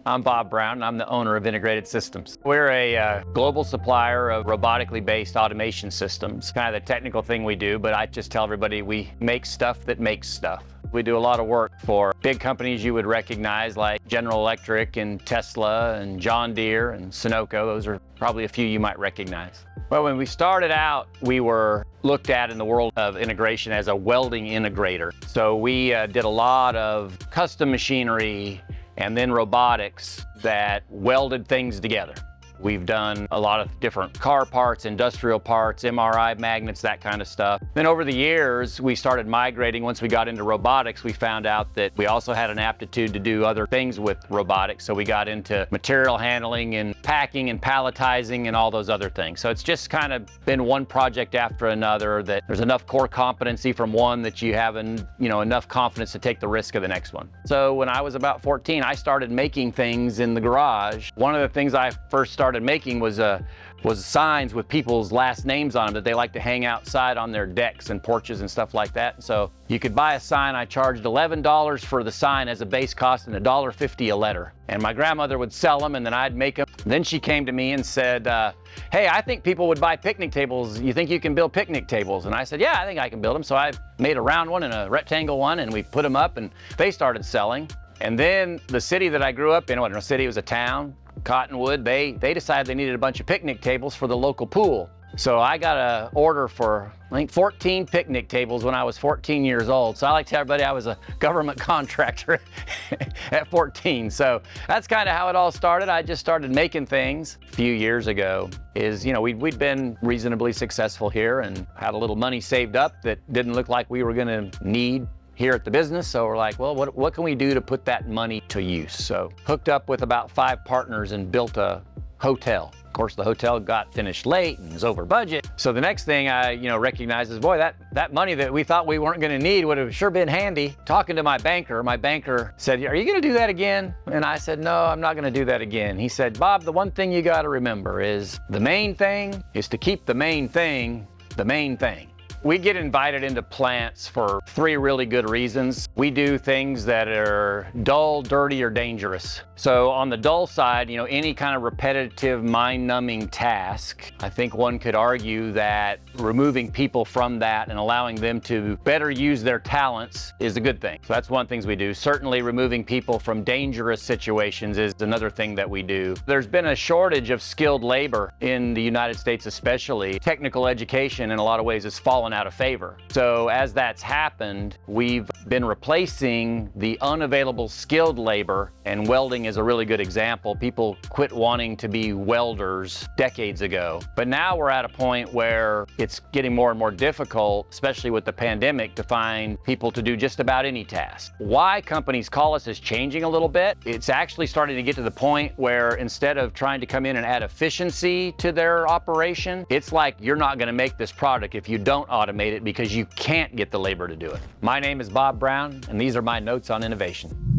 I'm Bob Brown, and I'm the owner of Integrated Systems. We're a global supplier of robotically based automation systems. Kind of the technical thing we do, but I just tell everybody we make stuff that makes stuff. We do a lot of work for big companies you would recognize like General Electric and Tesla and John Deere and Sunoco. Those are probably a few you might recognize. Well, when we started out, we were looked at in the world of integration as a welding integrator. So we did a lot of custom machinery and then robotics that welded things together. We've done a lot of different car parts, industrial parts, MRI magnets, that kind of stuff. Then over the years, we started migrating. Once we got into robotics, we found out that we also had an aptitude to do other things with robotics. So we got into material handling and packing and palletizing and all those other things. So it's just kind of been one project after another that there's enough core competency from one that you have enough confidence to take the risk of the next one. So when I was about 14, I started making things in the garage. One of the things I first started making was signs with people's last names on them that they like to hang outside on their decks and porches and stuff like that. So you could buy a sign. I charged $11 for the sign as a base cost and $1.50 a letter. And my grandmother would sell them and then I'd make them. Then she came to me and said, hey, I think people would buy picnic tables. You think you can build picnic tables? And I said, yeah, I think I can build them. So I made a round one and a rectangle one and we put them up and they started selling. And then the city that I grew up in, wasn't a city, it was a town, Cottonwood, they decided they needed a bunch of picnic tables for the local pool. So I got an order for, I think, 14 picnic tables when I was 14 years old. So I like to tell everybody I was a government contractor at 14. So that's kind of how it all started. I just started making things a few years ago. We'd been reasonably successful here and had a little money saved up that didn't look like we were going to need here at the business. So we're like, well, what can we do to put that money to use? So hooked up with about 5 partners and built a hotel. Of course, the hotel got finished late and was over budget. So the next thing I recognized is, boy, that money that we thought we weren't going to need would have sure been handy. Talking to my banker said, are you going to do that again? And I said, no, I'm not going to do that again. He said, Bob, the one thing you got to remember is the main thing is to keep the main thing the main thing. We get invited into plants for 3 really good reasons. We do things that are dull, dirty, or dangerous. So on the dull side, any kind of repetitive, mind-numbing task, I think one could argue that removing people from that and allowing them to better use their talents is a good thing. So that's one of the things we do. Certainly removing people from dangerous situations is another thing that we do. There's been a shortage of skilled labor in the United States especially. Technical education in a lot of ways has fallen out of favor. So as that's happened, we've been replacing the unavailable skilled labor, and welding is a really good example. People quit wanting to be welders decades ago. But now we're at a point where it's getting more and more difficult, especially with the pandemic, to find people to do just about any task. Why companies call us is changing a little bit. It's actually starting to get to the point where instead of trying to come in and add efficiency to their operation, it's like you're not going to make this product if you don't automate it because you can't get the labor to do it. My name is Bob Brown, and these are my notes on innovation.